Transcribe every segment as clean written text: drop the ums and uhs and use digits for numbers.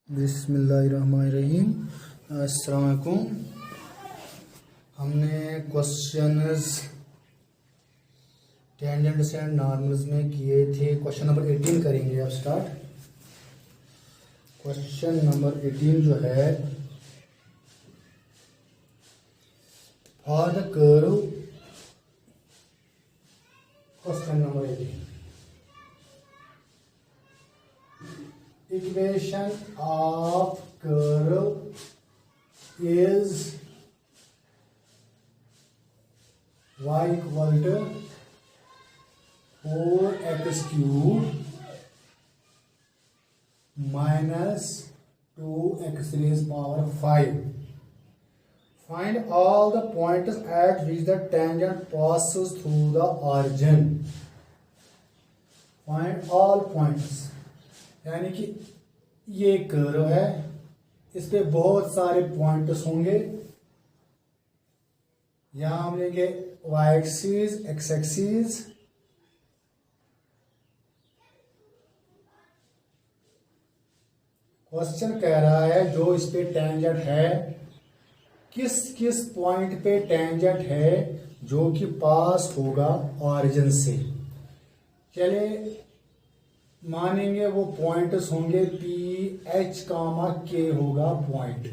बिस्मिल्लाहिर्रहमानिर्रहीम। अस्सलाम वालेकुम। हमने क्वेश्चंस टेंजेंट्स एंड नॉर्मल्स में किए थे। क्वेश्चन नंबर 18 करेंगे अब स्टार्ट। क्वेश्चन नंबर 18 जो है, for the curve, question number 18, equation of curve is y equal to 4x cube minus 2x raised power 5. Find all the points at which the tangent passes through the origin. Find all points. यानी कि ये curve है, इस पे बहुत सारे points होंगे। यहां हम लेंगे y axis, x axis, question कह रहा है जो इस पे टेंजेंट है, किस किस पॉइंट पे टेंजेंट है जो कि पास होगा ऑरिजिन से। चले मानेंगे वो पॉइंट्स होंगे पी एच कामा के होगा पॉइंट,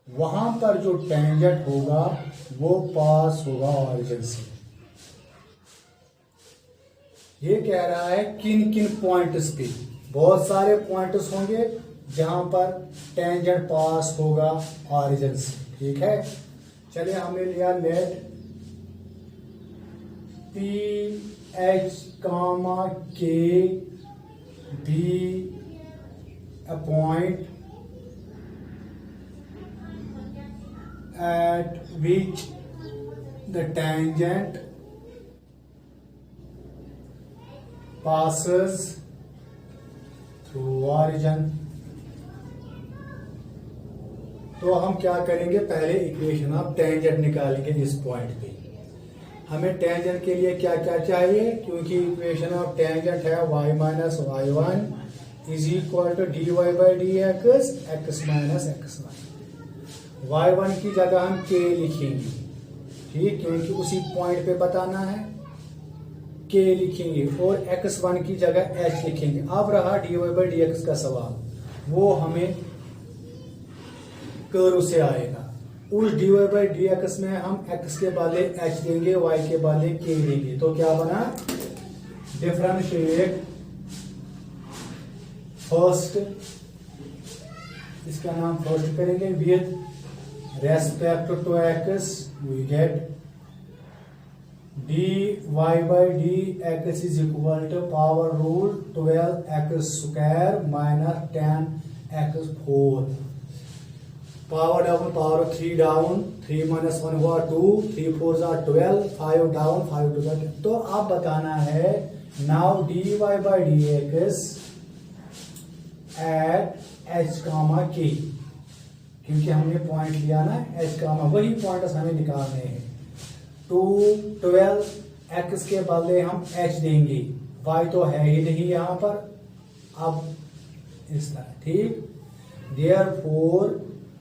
वहां पर जो टेंजेंट होगा वो पास होगा ऑरिजिन से। ये कह रहा है किन किन पॉइंट्स पे, बहुत सारे पॉइंट्स होंगे जहां पर टेंजेंट पास होगा ऑरिजिन से। ठीक है, चलिए हमने लिया लेट पी एच कामा के be a point at which the tangent passes through origin। तो हम क्या करेंगे, पहले इक्वेशन ऑफ टेंजेंट निकालेंगे इस पॉइंट पे। हमें टेंजेंट के लिए क्या क्या चाहिए, क्योंकि इक्वेशन ऑफ टेंजेंट है y minus y one is equal to d y by d x, x minus x y. Y one की जगह हम k लिखेंगे, ठीक, क्योंकि उसी पॉइंट पे बताना है, k लिखेंगे, और एक्स वन की जगह h लिखेंगे। अब रहा d y by d x का सवाल, वो हमें कर्व से आएगा। उस d y by d x में हम x के बदले h देंगे, y के बदले k देंगे। तो क्या बना, डिफरेंशिएट फर्स्ट, इसका नाम फर्स्ट करेंगे, with respect to x we get d y by d x is equal to power rule 12x square minus 10x4। Power down, power 3 down, 3 minus 1 हुआ 2, 3 4 12, 5 डाउन, 5 2 10। तो अब बताना है now d y by d x at h comma k, क्योंकि हमने point लिया ना H कामा, वही पॉइंट हमें निकालने हैं। 2 12 एक्स के बदले हम एच देंगे, वाई तो है ही नहीं यहां पर, अब इस तरह, ठीक। Therefore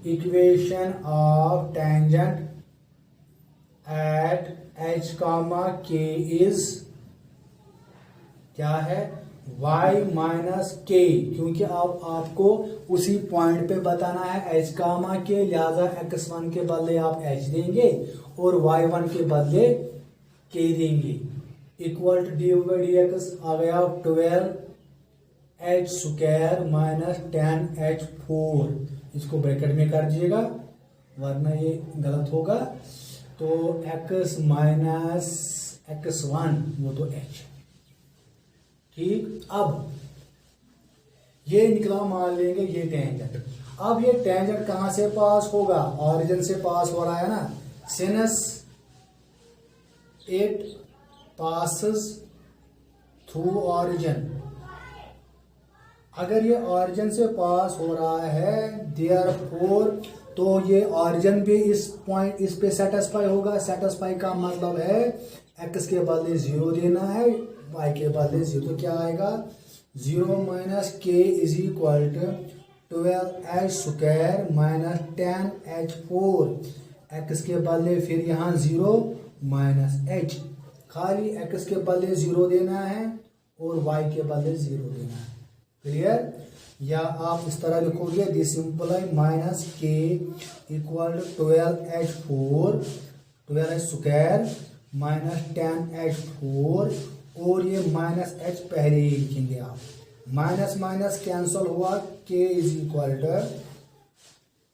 equation of tangent at h comma k is क्या है, y माइनस k, क्योंकि अब आपको उसी पॉइंट पे बताना है h कामा k, लिहाजा x1 के बदले आप h देंगे और y1 के बदले k देंगे। Equal to d by d x आ गया 12h स्क्वायर माइनस 10h4, इसको ब्रैकेट में कर दीजिएगा वरना ये गलत होगा। तो x माइनस x1 वो तो h, ठीक। अब ये निकला, मान लेंगे ये टेंजेंट। अब ये टेंजेंट कहां से पास होगा, ऑरिजिन से पास हो रहा है ना, since it passes through origin. अगर ये ऑरिजिन से पास हो रहा है, देयरफॉर तो ये ऑरिजिन भी इस पॉइंट, इस पे सेटिस्फाई होगा। सेटिस्फाई का मतलब है x के बदले 0 देना है, y के बदले 0। तो क्या आएगा, 0 minus k is equal to 12h² minus 10h4, x के बदले फिर यहाँ 0 माइनस h, खाली x के बदले 0 देना है और y के बदले 0 देना है। क्लियर? या आप इस तरह लिखोगे this simply minus k equal to 12h² minus 10h4, और ये माइनस h पहले ही लिखेंगे आप। माइनस माइनस कैंसल हुआ, k is equal to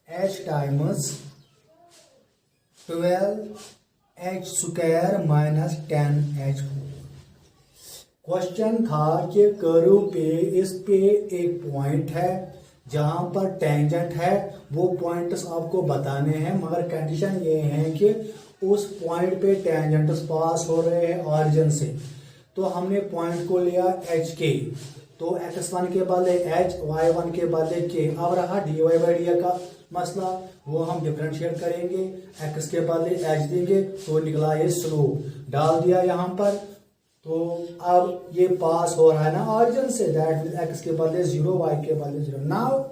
h times 12h² minus 10h4। Question था कि कर्व पे इस पे एक पॉइंट है जहां पर टेंजेंट है, वो पॉइंट्स आपको बताने हैं, मगर कंडीशन ये है कि उस पॉइंट पे टेंजेंट्स पास हो रहे हैं ऑरिजिन से। तो हमने पॉइंट को लिया एच के, तो x1 के बदले h, y1 के बदले k। अब रहा dy/dx का मसला, वो हम डिफरेंशिएट करेंगे, x के बदले h देंगे तो निकला ये स्लोप, डाल दिया यहाँ पर। तो अब ये पास हो रहा है ना ऑरिजिन से, दैट मीन x के बदले 0, y के बदले 0। नाउ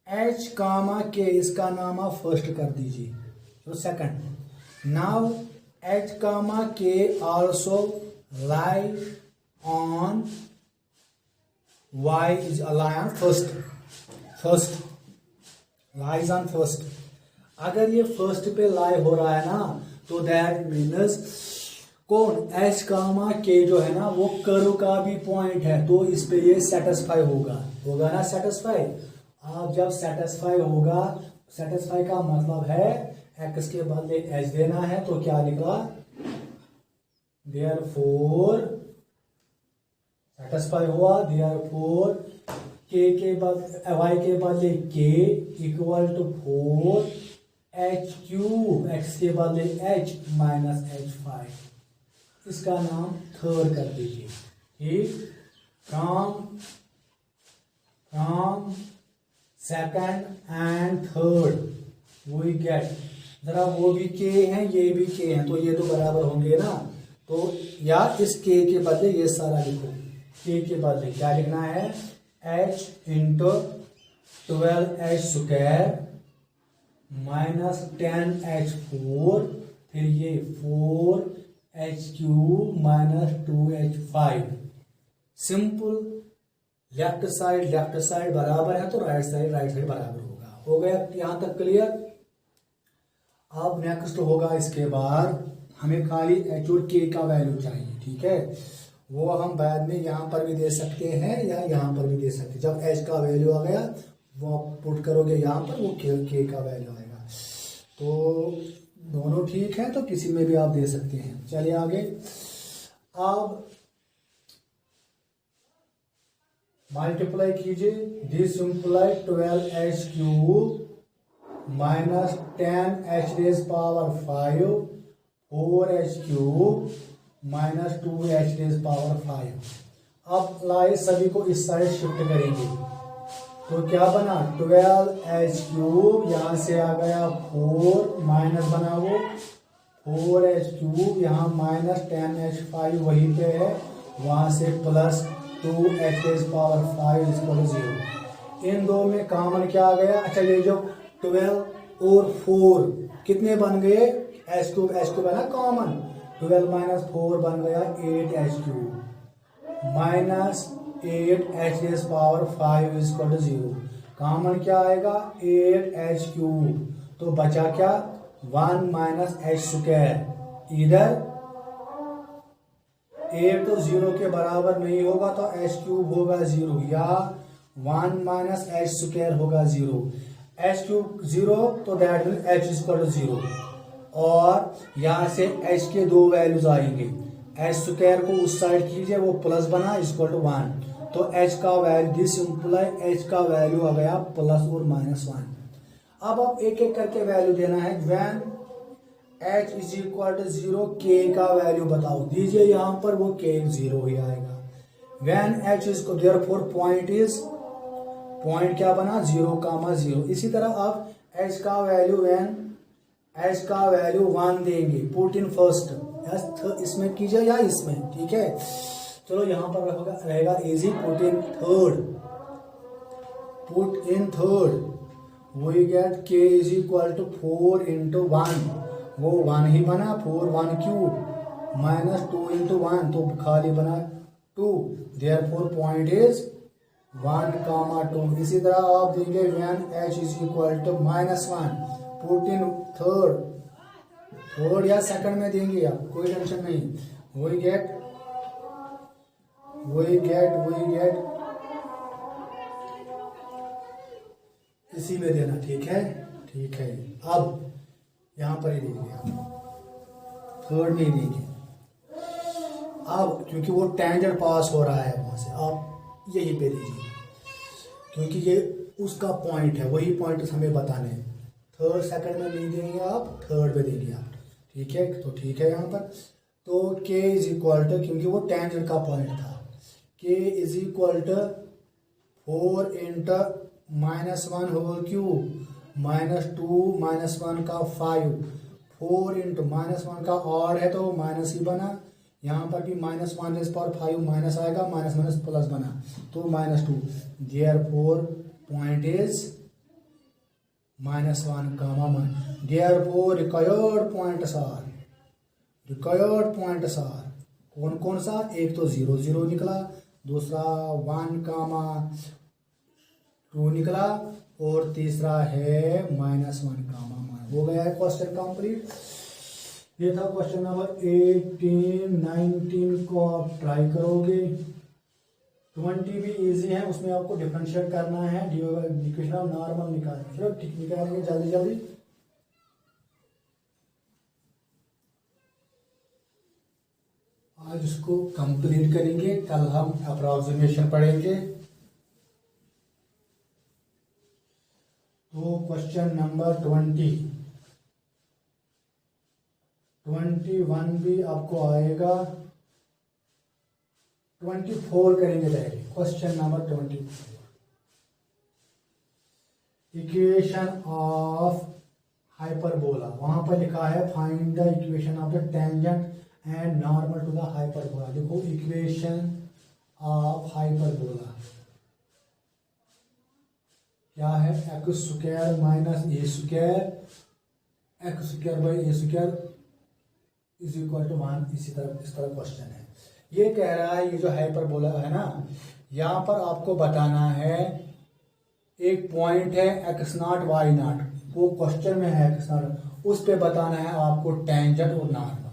h कामा k, इसका नाम आप फर्स्ट कर दीजिए, तो second. Now h comma k also lie on y is lie on first lies on first। अगर ये फर्स्ट पे लाई हो रहा है ना, तो दैट मीन्स कौन h कामा k जो है ना वो कर्व का भी पॉइंट है, तो इस पे ये सेटिस्फाई होगा ना सेटिस्फाई। आप जब सेटिस्फाई होगा, सेटिस्फाई का मतलब है x के बदले h देना है, तो क्या लिखा, देयरफॉर सेटिस्फाई हुआ, देयरफॉर k के बदले y के बदले k equal to 4h³ x के बदले h माइनस h5। इसका नाम थर्ड कर दीजिए, ठीक। From second and third we get, जरा वो भी k हैं ये भी k हैं, तो ये तो बराबर होंगे ना। तो या इस k के बदले ये सारा लिखो, k के बदले क्या लिखना है, h into 12h² minus 10h4, फिर ये 4h³ minus 2h5। Simple, left side बराबर है तो राइट साइड बराबर होगा। हो गया यहां तक क्लियर? अब नेक्स्ट होगा, इसके बाद हमें खाली h और k का वैल्यू चाहिए, ठीक है। वो हम बाद में यहाँ पर भी दे सकते हैं या यहाँ पर भी दे सकते हैं। जब h का वैल्यू आ गया वो आप पुट करोगे यहाँ पर, वो k का वैल्यू आएगा। तो दोनों ठीक है, तो किसी में भी आप दे सकते हैं। चलिए आगे। अब मल्टीप्लाई कीजिए, this simply 12h³ minus 10h⁵ 4h³ minus 2h⁵। अब लाए सभी को इस साइड शिफ्ट करेंगे, तो क्या बना, 12h³ यहाँ से आ गया 4 माइनस बना वो 4h³ यहाँ माइनस 10h5 वहीं पे है, वहां से प्लस 2h⁵ 0। इन दो में कॉमन क्या आ गया, अच्छा ये जो 12 और 4 कितने बन गए, h³ बना कॉमन, 12 माइनस 4 बन गया 8h³ माइनस 8h⁵ 0। कॉमन क्या आएगा, 8h³, तो बचा क्या, 1 माइनस h²। इधर 8 तो 0 के बराबर नहीं होगा, तो h³ होगा 0, या 1 माइनस h² होगा 0। h³ 0, तो दैट मीन h 0। और यहां से h के दो वैल्यूज आएंगे, h² को उस साइड कीजिए, वो प्लस बना इक्वल टू 1, तो h का वैल्यू, दिस सिंप्लाई h का वैल्यू आ गया प्लस और माइनस 1। अब आप एक एक करके वैल्यू देना है। When h is equal to 0, k का वैल्यू बताओ, दीजिए यहाँ पर, वो k 0 ही आएगा। When h is therefore point क्या बना, 0,0। इसी तरह आप h का वैल्यू, व्हेन h का वैल्यू 1 देंगे, पुट इन फर्स्ट, इसमें कीजिए या इसमें, ठीक है। चलो यहाँ पर रहेगा easy, put in third, put in third, we get k is equal to 4 into 1, वो 1 ही बना, 4 1 क्यूब माइनस 2 इंटू 1 तो खाली बना 2, देयरफॉर पॉइंट इज 1,2। इसी तरह आप देंगे when h is equal to -1, put in third या सेकंड में देंगे आप, कोई टेंशन नहीं। वी गेट इसी में देना, ठीक है, ठीक है। अब यहां पर ही देंगे आप, थर्ड में ही देंगे। अब क्योंकि वो टेंजेंट पास हो रहा है वहां से, आप यहीं पे दीजिए क्योंकि ये उसका पॉइंट है, वही पॉइंट हमें बताने हैं। थर्ड सेकंड में नहीं देंगे आप, थर्ड में देंगे आप, ठीक है। तो ठीक है यहाँ पर तो k इज इक्वल टू, क्योंकि वो टेंजेंट का पॉइंट था, k is equal to 4 into -1 whole cube minus 2 -1 का 5, 4 इंटू -1 का ऑड है तो माइनस ही बना, यहाँ पर भी -1⁵ माइनस आएगा, माइनस माइनस प्लस बना तो -2, therefore point is -1, therefore required points are कौन कौन सा, एक तो 0 0 निकला, दूसरा 1,2 निकला और तीसरा है -1,1। हो गया है क्वेश्चन कंप्लीट। ये था क्वेश्चन नंबर 18 19 को आप ट्राई करोगे। 20 भी इजी है, उसमें आपको डिफरेंशिएट करना है, इक्वेशन ऑफ नॉर्मल निकालेंगे जल्दी जल्दी। आज इसको कंप्लीट करेंगे, कल हम अप्रोक्सीमेशन पढ़ेंगे। तो क्वेश्चन नंबर 21 भी आपको आएगा, 24 करेंगे पहले। Question number 24, equation of hyperbola, वहां पर लिखा है find the equation of the tangent and normal to the hyperbola. देखो इक्वेशन ऑफ हाइपरबोला क्या है, x² minus a² x² is equal to 1। इस तरह क्वेश्चन है। ये कह रहा है, ये जो हाइपरबोला है ना, यहाँ पर आपको बताना है, एक पॉइंट है x0 y0, वो क्वेश्चन में है x0, उस पे बताना है आपको टेंजेंट और नॉर्मल।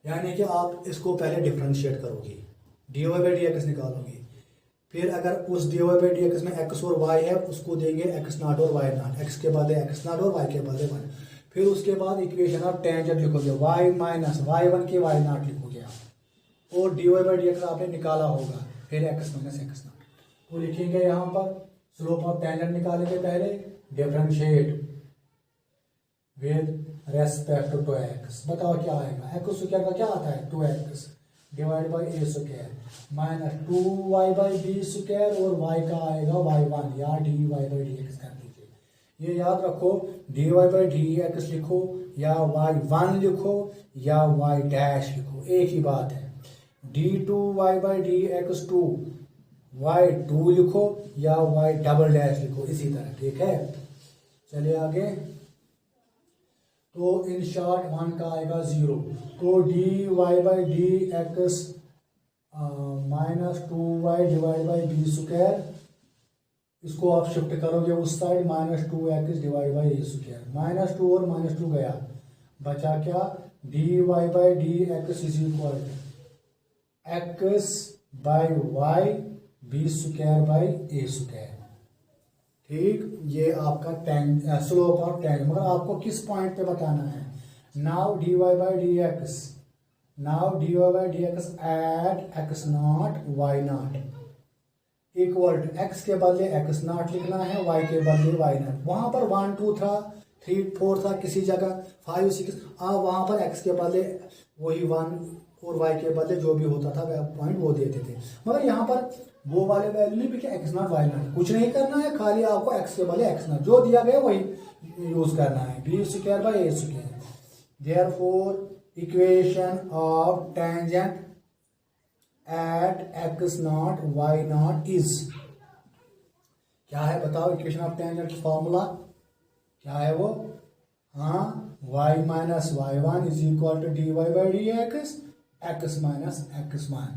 यानी कि आप इसको पहले डिफरेंशिएट करोगे, dy/dx निकालोगे, फिर अगर उस dy/dx में x और y है उसको देंगे x0 और y0, x के बदले x0 और y के बदले 1, फिर उसके बाद इक्वेशन ऑफ टेंजेंट लिखोगे, y माइनस y1 के y0 लिखोगे आप, और dy/dx आपने निकाला होगा, फिर x माइनस x0 तो लिखेंगे। यहाँ पर स्लोप ऑफ टेंजेंट निकालेंगे पहले, differentiate with respect to x। बताओ क्या आएगा, x² का क्या आता है 2x divide by a² minus 2y/b² और y का आएगा y1 या dy/dx कर दीजिए। ये याद रखो, dy/dx लिखो या y1 लिखो या y डैश लिखो, एक ही बात है। d2y/dx 2 y2 लिखो या y डबल डैश लिखो, इसी तरह, ठीक है। चलिए आगे। तो इन शॉर्ट 1 का आएगा 0, तो dy/dx minus 2y divide by b², इसको आप शिफ्ट करोगे उस side, -2x divide by a², -2 और -2 गया, बचा क्या, dy/dx is equal x by y b² by a²। ठीक, ये आपका स्लोप ऑफ टेंजेंट, मगर आपको किस पॉइंट पे बताना है। Now dy/dx at x0 y0 equal to, x के बदले x0 लिखना है, y के बदले y0। वहां पर 1 2 था, 3 4 था, किसी जगह 5 6, अब वहां पर x के बदले वही 1 और y के बदले जो भी होता था पॉइंट वो देते थे, मगर यहाँ पर वो वाले वैल्यू नहीं लिखे, x0 y0 कुछ नहीं करना है, खाली आपको x के बदले x0 जो दिया गया वही यूज करना है, b² by a²। Therefore equation of tangent eight x0 y0 is, क्या है बताओ, इक्वेशन ऑफ टेंजेंट फॉर्मूला क्या है वो? हाँ, y minus y one is equal to d y by d x, x minus x one.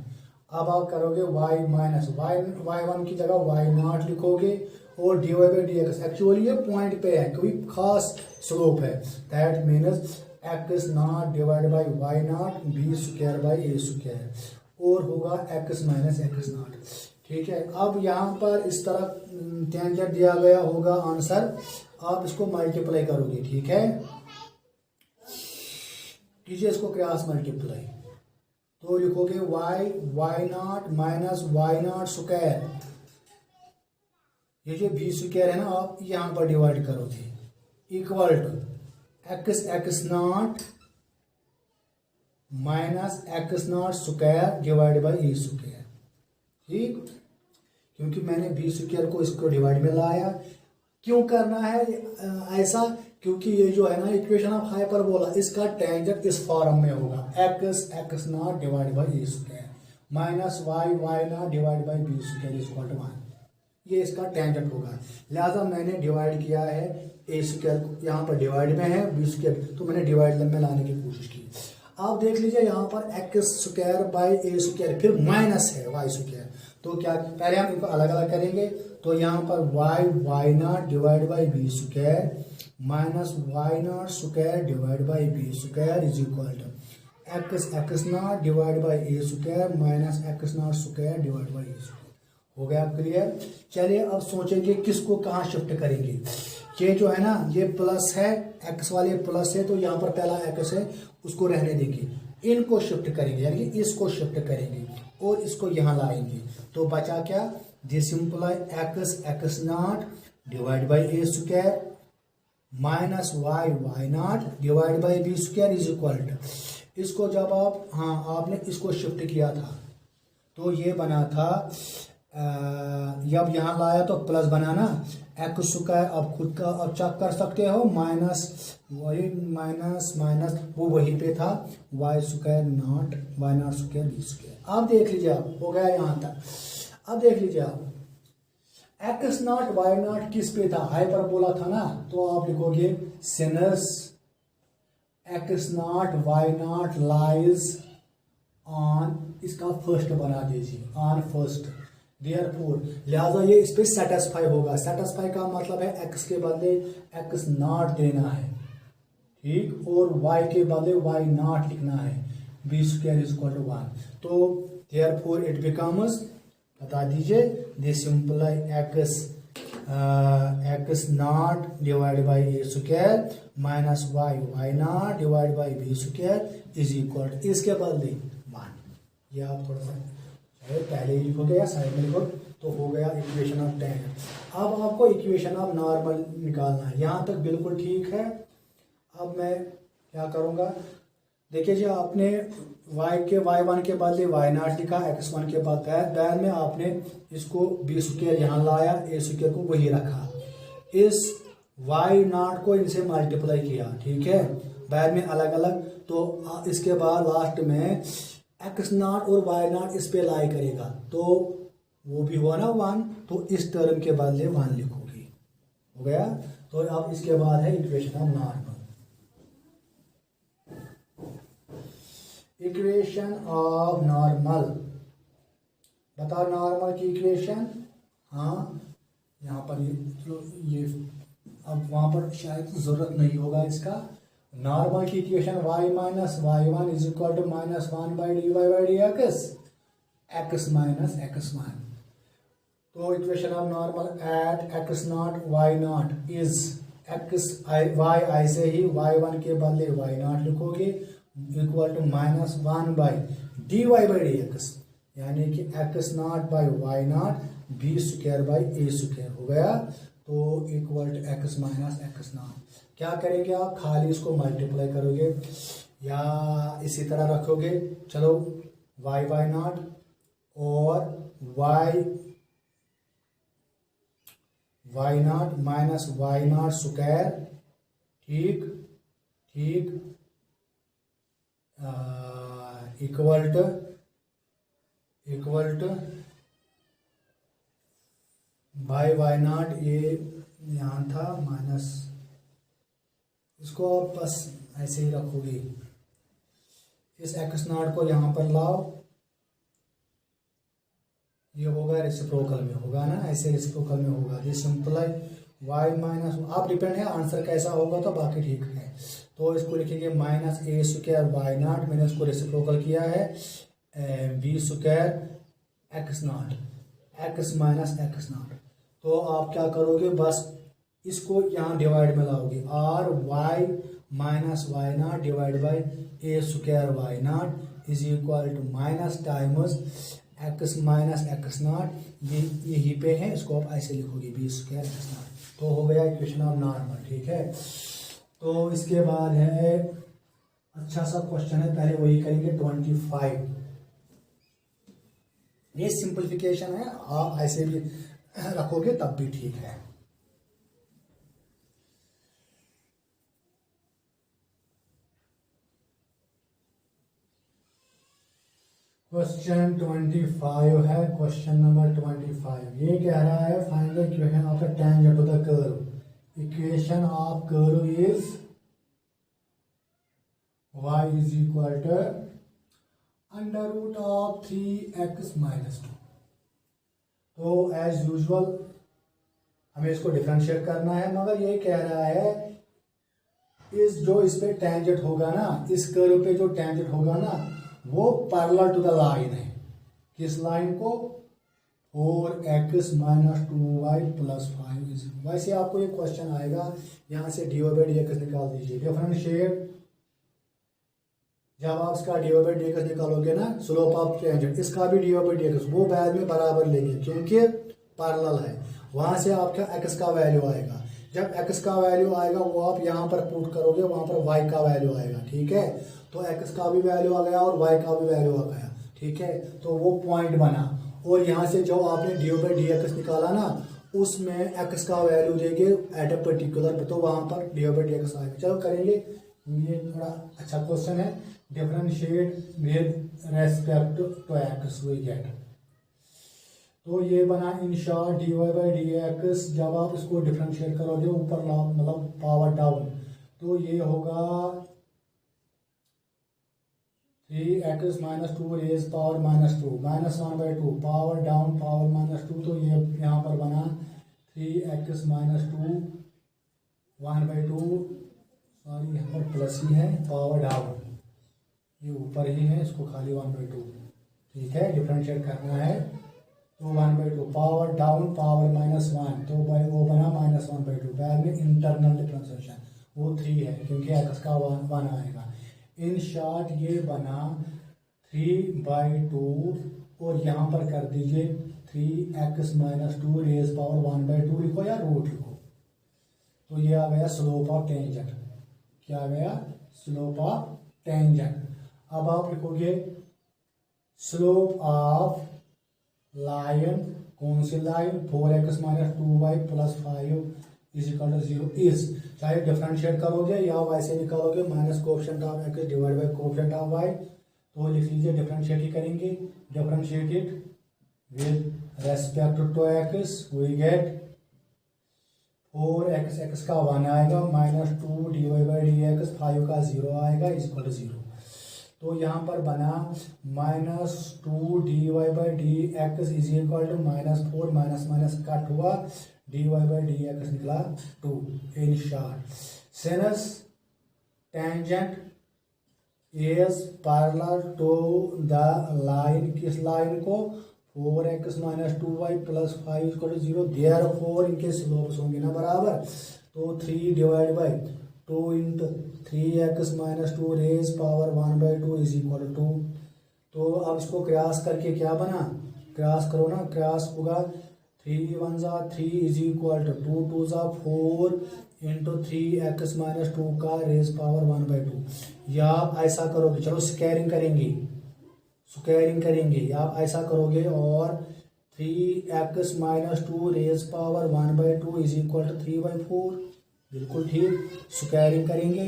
अब आप करोगे y माइनस वाई वन की जगह y नॉट लिखोगे और d y by d x. Actually ये पॉइंट पे है, कोई खास स्लोप है, that means x not divide by y not b square by a square, और होगा एक्स माइनस एक्स नॉट। ठीक है, अब यहाँ पर इस तरह टेंजेंट दिया गया होगा आंसर, आप इसको मल्टीप्लाई करोगे। ठीक है, कीजिए इसको क्रॉस मल्टीप्लाई, तो लिखोगे y not minus y not square, ये जो बी स्क्वायर है ना, आप यहाँ पर डिवाइड करोगे, equal to x not minus x not square divide by a square. ठीक, क्योंकि मैंने बी स्क्वायर को इसको डिवाइड में लाया। क्यों करना है ऐसा? क्योंकि ये जो है ना इक्वेशन ऑफ हाइपरबोला, इसका टेंजेंट इस फॉर्म में होगा, x not divide by a square minus y not divide by b square equal to 1, ये इसका टेंजेंट होगा। लिहाजा मैंने डिवाइड किया है ए स्क्वायर, यहाँ पर डिवाइड में है बी स्क्वायर, तो मैंने डिवाइड में लाने की कोशिश की। आप देख लीजिए यहाँ पर x square by a square, फिर माइनस है वाई स्क्वायर, तो क्या पहले हम इनको अलग अलग करेंगे। तो यहाँ पर y not divide by b square minus y not square divide by b square is equal to x not divide by a square minus x not square divide by a square. हो गया clear? चलिए अब सोचेंगे किसको कहाँ shift करेंगे। ये जो है ना, ये प्लस है, एक्स वाले प्लस है, तो यहाँ पर पहला एक्स है उसको रहने देंगे, इनको शिफ्ट करेंगे, यानी कि इसको शिफ्ट करेंगे और इसको यहाँ लाएंगे, तो बचा क्या? This simply x not divide by a square minus y not divide by b square is equal to, इसको जब आप, हाँ आपने इसको शिफ्ट किया था तो ये बना था, जब यहाँ लाया तो प्लस बना ना, एक्स स्क्वायर अब खुद का अब चेक कर सकते हो, माइनस वही माइनस वो वहीं पे था, y square not y not square b square. आप देख लीजिए, आप हो गया यहाँ तक। अब देख लीजिए आप, एक्स नॉट वाई नॉट किस पे था? हाइपरबोला था ना, तो आप लिखोगे since x not y not lies on, इसका फर्स्ट बना दीजिए, ऑन फर्स्ट, देयरफॉर, लिहाजा ये इस पे सेटिस्फाई होगा। सेटिस्फाई का मतलब है एक्स के बदले एक्स नॉट देना है, ठीक, और वाई के बदले वाई नॉट लिखना है, b square is equal to 1, तो देयरफॉर इट बिकम्स, बता दीजिए, this simply x not divide by a square minus y not divide by b square is equal to, इसके बदले 1। ये आप थोड़ा सा पहले ही लिखोगे या साइड में लिखो, तो हो गया इक्वेशन ऑफ टेंजेंट। अब आपको इक्वेशन ऑफ नॉर्मल निकालना है, यहाँ तक बिल्कुल ठीक है। अब मैं क्या करूँगा, देखिए जी, आपने वाई वन के बदले वाई नॉट लिखा, एक्स वन के बाद में आपने इसको बी स्क्वायर यहाँ लाया, ए स्क्वायर को वही रखा, इस वाई नॉट को इनसे मल्टीप्लाई किया, ठीक है, बाद में अलग अलग, तो इसके बाद लास्ट में एक्स नॉट और वाई नॉट इस पे लाई करेगा, तो वो भी हुआ ना 1, तो इस टर्म के बदले 1 लिखोगे, हो गया। तो अब इसके बाद है equation of normal. Equation of normal, बताओ नॉर्मल की इक्वेशन। हाँ, यहाँ पर ये अब वहां पर शायद जरूरत नहीं होगा इसका। नॉर्मल की equation y minus y one is equal to minus 1 by d y by d x minus x one. तो equation of normal at x not y not is y ऐसे ही वाई वन के बदले y not लिखोगे equal to minus 1 by d y by d x, यानी कि x not by y not b square by a square, हो गया। तो equal to x minus x not. क्या करेंगे आप, खाली इसको मल्टीप्लाई करोगे या इसी तरह रखोगे, चलो वाई बाई नॉट और y not minus y not square, ठीक ठीक, equal to by y not, ये यहाँ था माइनस, इसको आप बस ऐसे ही रखोगे, इस एक्स नॉट को यहाँ पर लाओ, ये होगा रेसिप्रोकल में होगा ना, ऐसे रेसिप्रोकल में होगा, ये सिंपलाई वाई माइनस, आप डिपेंड है आंसर कैसा होगा तो बाकी ठीक है। तो इसको लिखेंगे minus a square y not, मैंने इसको रेसिप्रोकल किया है b square x not, x minus x not. तो आप क्या करोगे, बस इसको यहाँ डिवाइड में लाओगे, or y minus y not divide by a square y not is equal to minus times x minus x not, ये यही पे है, इसको आप ऐसे लिखोगे बी स्क्वायर एक्स नॉट। तो हो गया इक्वेशन ऑफ नॉर्मल, ठीक है। तो इसके बाद है अच्छा सा क्वेश्चन है, पहले वही करेंगे 25, ये सिंपलीफिकेशन है, आप ऐसे भी रखोगे तब भी ठीक है। क्वेश्चन 25 है, क्वेश्चन नंबर 25, ये कह रहा है find the equation of the tangent of the curve, equation of curve is y is equal to under root of 3x minus 2। तो एज यूजुअल हमें इसको डिफरेंशिएट करना है, मगर ये कह रहा है इस पे टेंजेंट होगा ना, इस कर्व पे जो टेंजेंट होगा ना वो पैरेलल टू द लाइन है, किस लाइन को, 4x माइनस 2y प्लस 5। वैसे आपको ये क्वेश्चन आएगा, यहाँ से dy बाई dx निकाल दीजिए, डिफरेंशिएट, जब आप इसका dy बाई dx निकालोगे ना स्लोप ऑफ टेंजेंट, इसका भी dy बाई dx वो बाद में बराबर लेंगे क्योंकि पैरेलल है, वहां से आपका x का वैल्यू आएगा, जब x का वैल्यू आएगा वो आप यहाँ पर पुट करोगे, वहां पर y का वैल्यू आएगा, ठीक है। तो x का भी वैल्यू आ गया और y का भी वैल्यू आ गया, ठीक है। तो वो पॉइंट बना, और यहाँ से जो आपने dy बाई dx निकाला ना उसमें x का वैल्यू देंगे एट अ पर्टिकुलर, तो वहां पर dy बाई dx आएगा। चलो करेंगे, ये थोड़ा अच्छा क्वेश्चन है, differentiate with respect to x we get. तो ये बना in short dy by dx, जब आप इसको डिफरेंशिएट करोगे ऊपर मतलब पावर डाउन, तो ये होगा 3x minus 2 raise power minus 2 minus 1/2 power down power minus 2, तो ये यहाँ पर बना 3x माइनस 2 1/2, सॉरी यहाँ पर प्लस ही है, पावर डाउन ये ऊपर ही है, इसको खाली 1/2, ठीक है, डिफरेंशिएट करना है। तो 1/2 पावर डाउन पावर माइनस 1, तो वो बना माइनस 1/2, बाद में इंटरनल डिफरेंशिएशन वो 3 है क्योंकि x का 1 आएगा। इन शॉर्ट ये बना 3/2, और यहाँ पर कर दीजिए 3x माइनस 2 रेज पावर 1/2 लिखो या रूट लिखो, तो ये आ गया स्लोप ऑफ टेंजेंट, क्या आ गया, स्लोप ऑफ टेंजेंट। अब आप लिखोगे स्लोप ऑफ लाइन, कौन सी line, 4x minus 2y plus 5 is equal to 0 is, चाहे डिफरेंशिएट करोगे या वैसे निकालोगे minus coefficient of x divide by coefficient of y, तो लिख लीजिए डिफरेंशिएट ही करेंगे, differentiated with respect to x we get 4x, x का 1 आएगा माइनस 2 dy बाई dx, 5 का 0 आएगा इज इक्वल टू 0। तो यहाँ पर बना minus 2 dy by dx is equal to minus 4, minus minus cut हुआ, dy बाई dx निकला 2। In short since tangent is parallel to the line, किस लाइन को, 4x minus 2y plus 5 equal to 0, therefore इनके slopes होंगे ना बराबर, तो 3 divide by 2 into 3x minus 2 raise power 1/2 is equal to 2। तो अब इसको क्रॉस करके क्या बना, क्रॉस करो ना, क्रॉस होगा 3 1 जा 3 इज इक्वल टू 2 2 जा 4 इंटू 3x माइनस 2 का रेज पावर 1/2, या आप ऐसा करोगे, चलो स्क्वायरिंग करेंगे, स्क्वायरिंग करेंगे, या आप ऐसा करोगे और 3x minus 2 raise power 1/2 is equal to 3/4, बिल्कुल ठीक, स्क्वायरिंग करेंगे।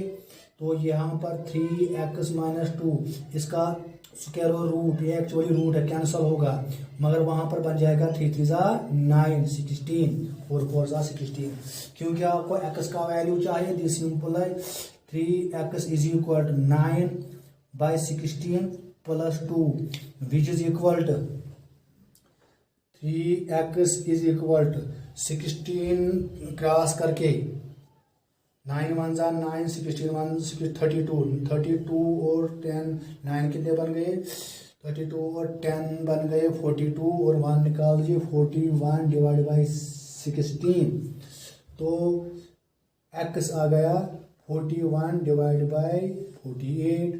तो यहाँ पर 3x माइनस 2 इसका स्क्वायर और रूट, ये एक्चुअली रूट है, कैंसिल होगा, मगर वहां पर बन जाएगा 3 3 9 16 4 4 16। क्योंकि आपको x का वैल्यू चाहिए, दिस सिंपल है 3x is equal to 9/16 plus 2 which is equal to 3x is equal to 16 cross करके 9 1 9 16 1 32 और 10 9 कितने बन गए 32 और 10 बन गए 42 और 1 निकाल दीजिए 41 डिवाइड बाई 16। तो x आ गया 41 डिवाइड बाई 48।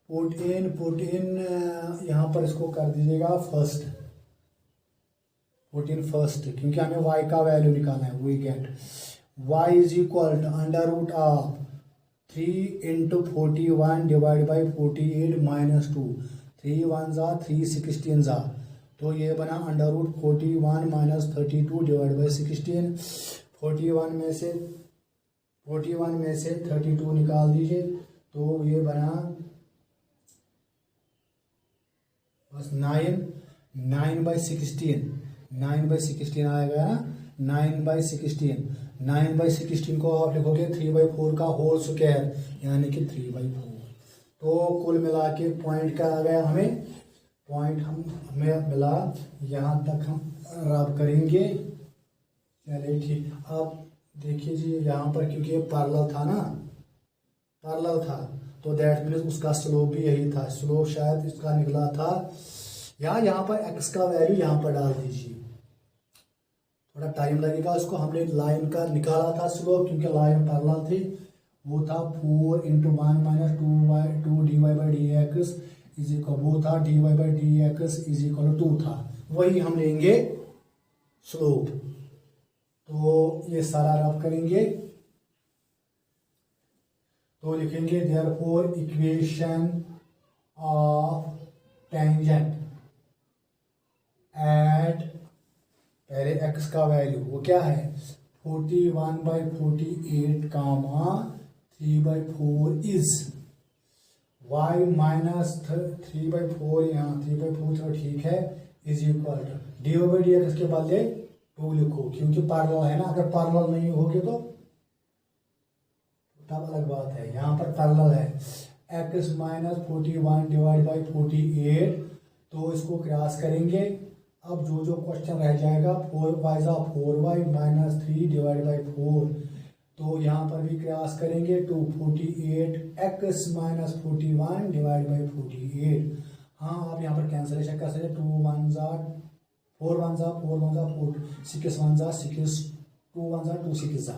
14 यहाँ पर इसको कर दीजिएगा फर्स्ट, 14 फर्स्ट, क्योंकि हमें y का वैल्यू निकालना है। We get y is equal to under root of 3 into 41 divide by 48 minus 2, 3 1 जा 3 16 जा, तो ये बना under root 41 minus 32 divide by 16। 41 में से 32 निकाल दीजिए, तो ये बना बस 9/16 9/16 आएगा ना, 9/16 9/16 को आप लिखोगे 3/4 का होल स्क्वायर, यानी कि 3/4। तो कुल मिला के पॉइंट क्या आ गया हमें, पॉइंट हमें मिला, यहाँ तक हम रब करेंगे। चलिए ठीक, अब देखिए जी यहाँ पर क्योंकि ये पैरेलल था ना, पैरेलल था, तो दैट मीन्स उसका स्लोप भी यही था, स्लोप शायद इसका निकला था, या यहाँ पर x का वैल्यू यहाँ पर डाल दीजिए, थोड़ा टाइम लगेगा, उसको हमने लाइन का निकाला था स्लोप, क्योंकि लाइन पैरेलल थी, वो था 4 into 1 minus 2 dy by d x is equal, वो था dy by d x is equal 2 था, वही हम लेंगे स्लोप। तो ये सारा रब करेंगे, तो लिखेंगे therefore equation of tangent eight, पहले x का वैल्यू वो क्या है 41/48 कामा 3/4 इज y माइनस 3/4, यहाँ 3/4 तो ठीक है, is equal to d by d x के बदले 2 लिखो, क्योंकि पैरेलल है ना, अगर पैरेलल नहीं होगे तो तब अलग बात है, यहाँ पर पैरेलल है। x माइनस 41 डिवाइड बाई 48, तो इसको क्रॉस करेंगे, अब जो क्वेश्चन रह जाएगा 4y माइनस 3 डिवाइड बाई 4, तो यहाँ पर भी क्रॉस करेंगे 248x माइनस 41 डिवाइड बाई 48। हाँ, आप यहाँ पर कैंसलेशन कर सकते, 2 1 जा 4 1 जा 4 1 जा 4 6 1 जा 6 2 1 जा 2 6 जा,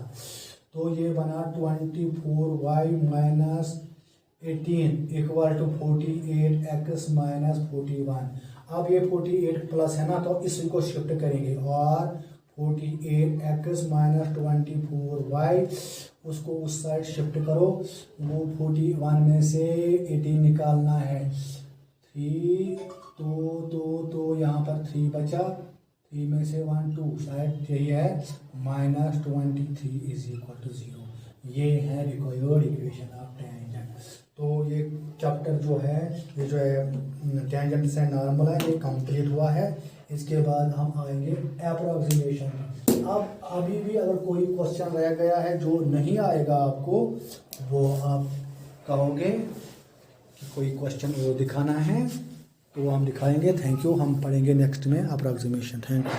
तो ये बना 24y minus 18 equal to 48x minus 41। अब ये 48 प्लस है ना, तो इसको शिफ्ट करेंगे, और 48x माइनस 24y उसको उस साइड शिफ्ट करो, वो 41 में से 18 निकालना है 3, तो यहाँ पर 3 बचा, 3 में से 1 2, शायद यही है, माइनस 23 इज इक्वल टू 0। ये है रिक्वायर्ड इक्वेशन ऑफ टेंजेंट। तो ये चैप्टर जो है, ये जो है टेंजेंट से नॉर्मल है, ये कंप्लीट हुआ है। इसके बाद हम आएंगे अप्रोक्सीमेशन। अब अभी भी अगर कोई क्वेश्चन रह गया है जो नहीं आएगा आपको, वो आप कहोगे कि कोई क्वेश्चन वो दिखाना है, तो हम दिखाएंगे। Thank you. हम पढ़ेंगे नेक्स्ट में अप्रोक्सीमेशन। Thank you.